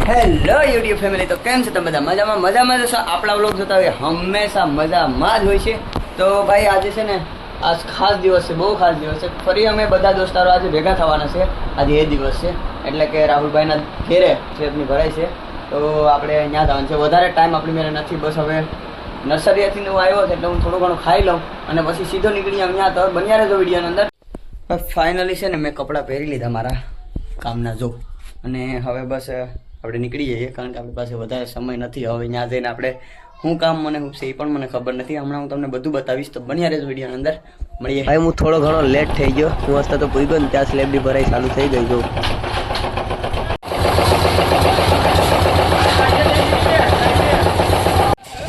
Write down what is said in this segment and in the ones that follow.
Hello YouTube family, તો કેમ છે તમે બધા? મજામાં જશો. આપણા વ્લોગ જોતા હોય હંમેશા મજામાં જ હોય છે. તો ભાઈ આજે છે ને આજ ખાસ દિવસ છે, બહુ ખાસ દિવસ છે. ફરી અમે બધા દોસ્તારો આજે ભેગા થવાના છે. આજે એ દિવસ છે એટલે કે રાહુલભાઈના ઘેરે સ્લેબની ભરાય છે, તો આપણે ત્યાં જવાનું છે. વધારે ટાઈમ આપણી મેરે નથી, બસ હવે નર્સરીથી હું આવ્યો છે એટલે હું થોડું ઘણું ખાઈ લઉં અને પછી સીધો નીકળી આમ. ત્યાં તો બન્યા રહેજો વિડીયોની અંદર. ફાઇનલી છે ને મેં કપડાં પહેરી લીધા મારા કામના જો, અને હવે બસ આપણે નીકળી જઈએ, કારણ કે આપણી પાસે વધારે સમય નથી. હવે ત્યાં જઈને આપણે શું કામ મને શું છે એ પણ મને ખબર નથી. હમણાં હું તમને બધું બતાવીશ, તો બન્યા રહેજો વિડીયોની અંદર. મળીએ. ભાઈ હું થોડો ઘણો લેટ થઈ ગયો, હું હસતા તો પૂરી ગયો ને ત્યાં સ્લેબની ભરાઈ ચાલુ થઈ ગઈ. જો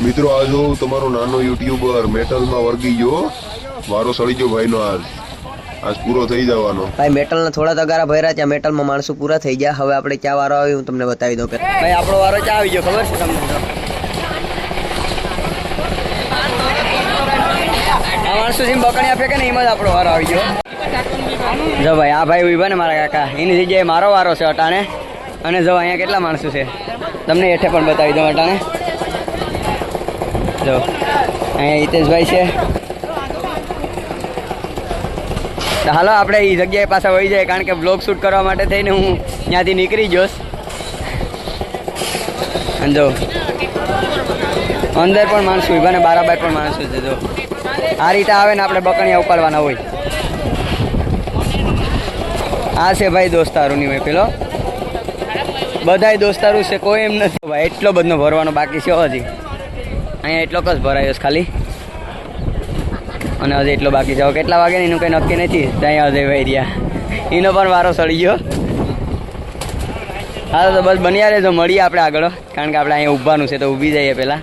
મિત્રો, આજ હું તમારો નાનો યુટ્યુબર મેટલમાં વર્ગી ગયો, વારો સળી ગયો ભાઈનો. આજ પૂરો થઈ જવાનો. ભાઈ મેટલના થોડા તગારા ભર્યા, ત્યાં મેટલમાં માણસો પૂરા થઈ ગયા. હવે આપણે ક્યાં વારો આવ્યો હું તમને બતાવી દઉં. ભાઈ આપણો વારો ક્યાં આવી ગયો ખબર છે તમને? આ માણસો જેમ બકણિયા ફેંકે ને એમાં જ આપણો વારો આવી ગયો. જો ભાઈ આ ભાઈ ઉભા ને મારા કાકા, એની જગ્યાએ મારો વારો છે અટાણે. અને જો અહીંયા કેટલા માણસો છે તમને હેઠે પણ બતાવી દઉં અટાણે. જો અહીંયા હિતેશભાઈ છે. હાલો આપણે એ જગ્યાએ પાછા વહી જાય, કારણ કે બ્લોગ શૂટ કરવા માટે થઈને હું ત્યાંથી નીકળી જોશ. અને જો અંદર પણ માણસો ઉભા ને બારાબાર પણ માણસો છે. જો આ રીતે આવે ને આપણે બકણિયા ઉપાડવાના હોય. આ છે ભાઈ દોસ્તારોની મેં પેલો બધાય દોસ્તારું છે, કોઈ એમ નથી. ભાઈ એટલો બધો ભરવાનો બાકી છે હજી. અહીંયા એટલો જ ભરાયો છે ખાલી, અને હજી એટલો બાકી છે. હવે કેટલા વાગે ને એનું કંઈ નક્કી નથી. ત્યાં હજે ભાઈ રહ્યા, એનો પણ વારો સળી ગયો. હા તો બસ બન્યા રહેજો, મળીએ આપણે આગળ, કારણ કે આપણે અહીંયા ઊભવાનું છે તો ઊભી જઈએ પહેલાં.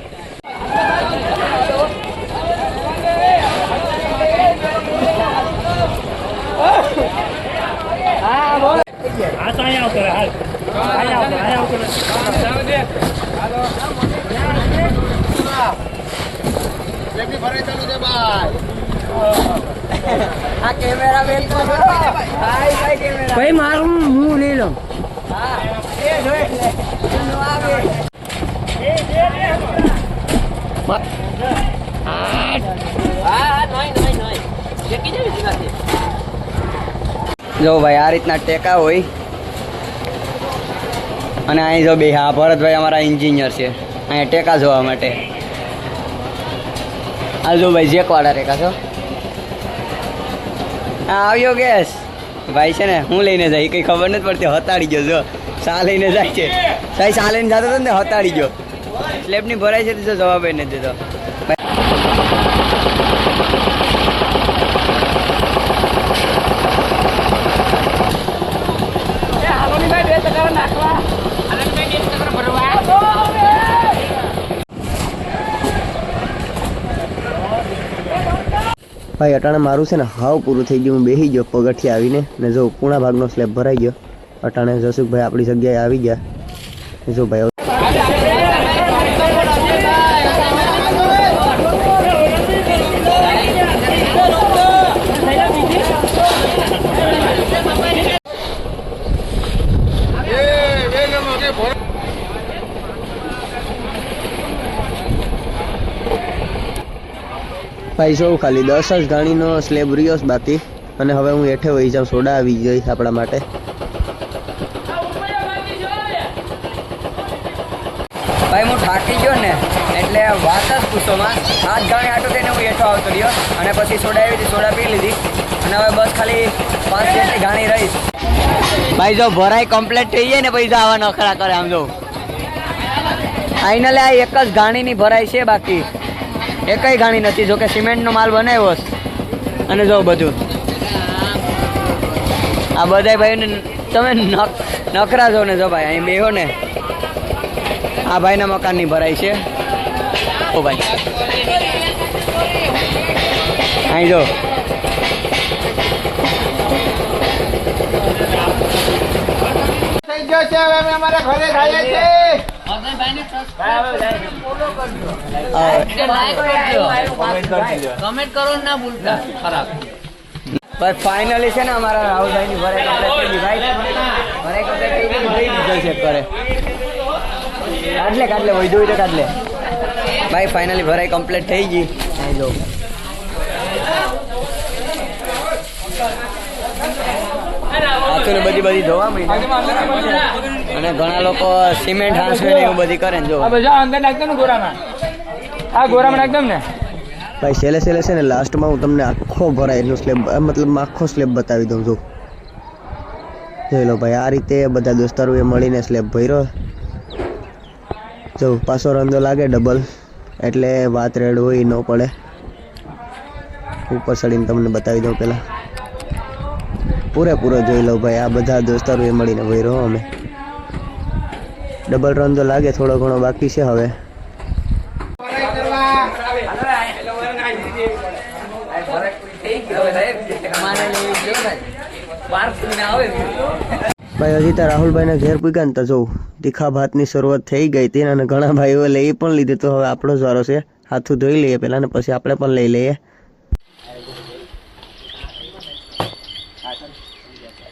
આ કેમેરા બેન ભાઈ મારું હું લઈ લઉં. જો ભાઈ આ રીતના ટેકા હોય. અને અહીં જો બે હા ભરતભાઈ અમારા એન્જિનિયર છે અહીંયા ટેકા જોવા માટે. આ જો ભાઈ જેકવાળા ટેકા છો. હા આવ્યો ગેસ ભાઈ છે ને હું લઈને જાય કંઈ ખબર નથી પડતી. હતાડી ગયો જો, સા લઈને જાય છે. સાહેબ સા લઈને જતો હતો ને હતાડી ગયો. સ્લેબની ભરાય છે તો જવાબ નથી દેતો. ભાઈ અટાણે મારું છે ને હાવ પૂરું થઈ ગયું. હું બેસી ગયો પગથિયા આવીને, ને જો પૂણા ભાગનો સ્લેબ ભરાઈ ગયો. અટાણે જસુખભાઈ આપણી જગ્યાએ આવી ગયા. જો ભાઈ ભાઈ જો ખાલી 10 જ ગાણીનો સ્લેબ રહ્યો બાકી. અને હવે હું હેઠે વહી જાઉં, સોડા આવી ગઈ આપણા માટે. ભાઈ હું થાકી ગયો ને એટલે વાત જ પૂછોમાં. 7 ગાણી આટો થઈને હું હેઠો આવતો રહ્યો, અને પછી સોડા આવી હતી, સોડા પી લીધી. અને હવે બસ ખાલી 5 જેટલી ગાણી રહીશ. ભાઈ જો ભરાઈ કમ્પ્લીટ થઈ જાય ને પછી આવા નખરા કરે. આમ જો ફાઇનલી આ એક જ ગાણીની ભરાઈ છે, બાકી એકઈ ગાણી નથી. જો કે સિમેન્ટનો માલ બનાવ્યો છે. અને જો બધું આ બધા ભાઈને તમે નખરા છો ને. જો ભાઈ અહીં બેહો ને, આ ભાઈના મકાનની ભરાઈ છે. ઓ ભાઈ અહીં જો અમારા ઘરે જાય છે. કમેન્ટ કરો ના ભૂલતા. ખરાબ બસ ફાઇનલી છે ને અમારા રાહુલભાઈ ની ભરાઈ કમ્પ્લીટ થઈ ગઈ. ભાઈ ભરાઈ કમ્પ્લીટ થઈ ગઈ, ચેક કરે કાઢ લે વૈધું તો કાઢ લે ભાઈ ફાઇનલી ભરાઈ કમ્પ્લીટ થઈ ગઈ અહીં જો હાથો ને બધી ધોવા માંડી અને ઘણા લોકો સિમેન્ટ હાંસવે ને એવું બધી કરે ને જો અંદર નાખતો ને ગોરામાં નાખ દમ ને ભાઈ છેલ્લે છે ને લાસ્ટમાં હું તમને આખો ભરાયેલો સ્લેબ મતલબ આખો સ્લેબ બતાવી દઉં છું જોઈ લો ભાઈ આ રીતે બધા દોસ્તારોએ મળીને સ્લેબ ભર્યો જો પાછો રંદો લાગે ડબલ એટલે વાત રેડ હોય ન પડે ઉપર ચડીને તમને બતાવી દઉં પહેલાં પૂરેપૂરો જોઈ લો ભાઈ આ બધા દોસ્તારોએ મળીને ભર્યો અમે ડબલ રંદો લાગે થોડો ઘણો બાકી છે હવે ભાઈ હજી તો રાહુલભાઈના ઘેર પૂગ્યા ને તો જોઉં તીખા ભાતની શરૂઆત થઈ ગઈ હતી અને ઘણા ભાઈઓ લઈ પણ લીધું તો હવે આપણો જ વારો છે હાથું ધોઈ લઈએ પહેલાં ને પછી આપણે પણ લઈ લઈએ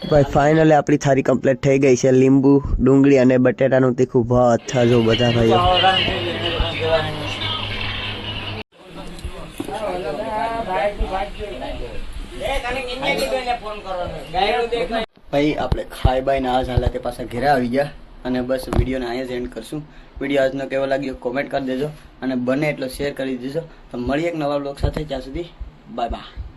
ભાઈ ફાઇનલી આપણી થાળી કમ્પ્લીટ થઈ ગઈ છે લીંબુ ડુંગળી અને બટેટાનું તીખું ભાત જો બધા ભાઈઓ ભાઈ આપણે ખાઈ બાઈ ને આ જ હાલતે પાછા ઘરે આવી ગયા અને બસ વિડીયોને અહીંયા જ એન્ડ કરશું વિડીયો આજનો કેવો લાગ્યો કોમેન્ટ કરી દેજો અને બને એટલો શેર કરી દેજો તો મળીએ એક નવા બ્લોગ સાથે ત્યાં સુધી બાય બાય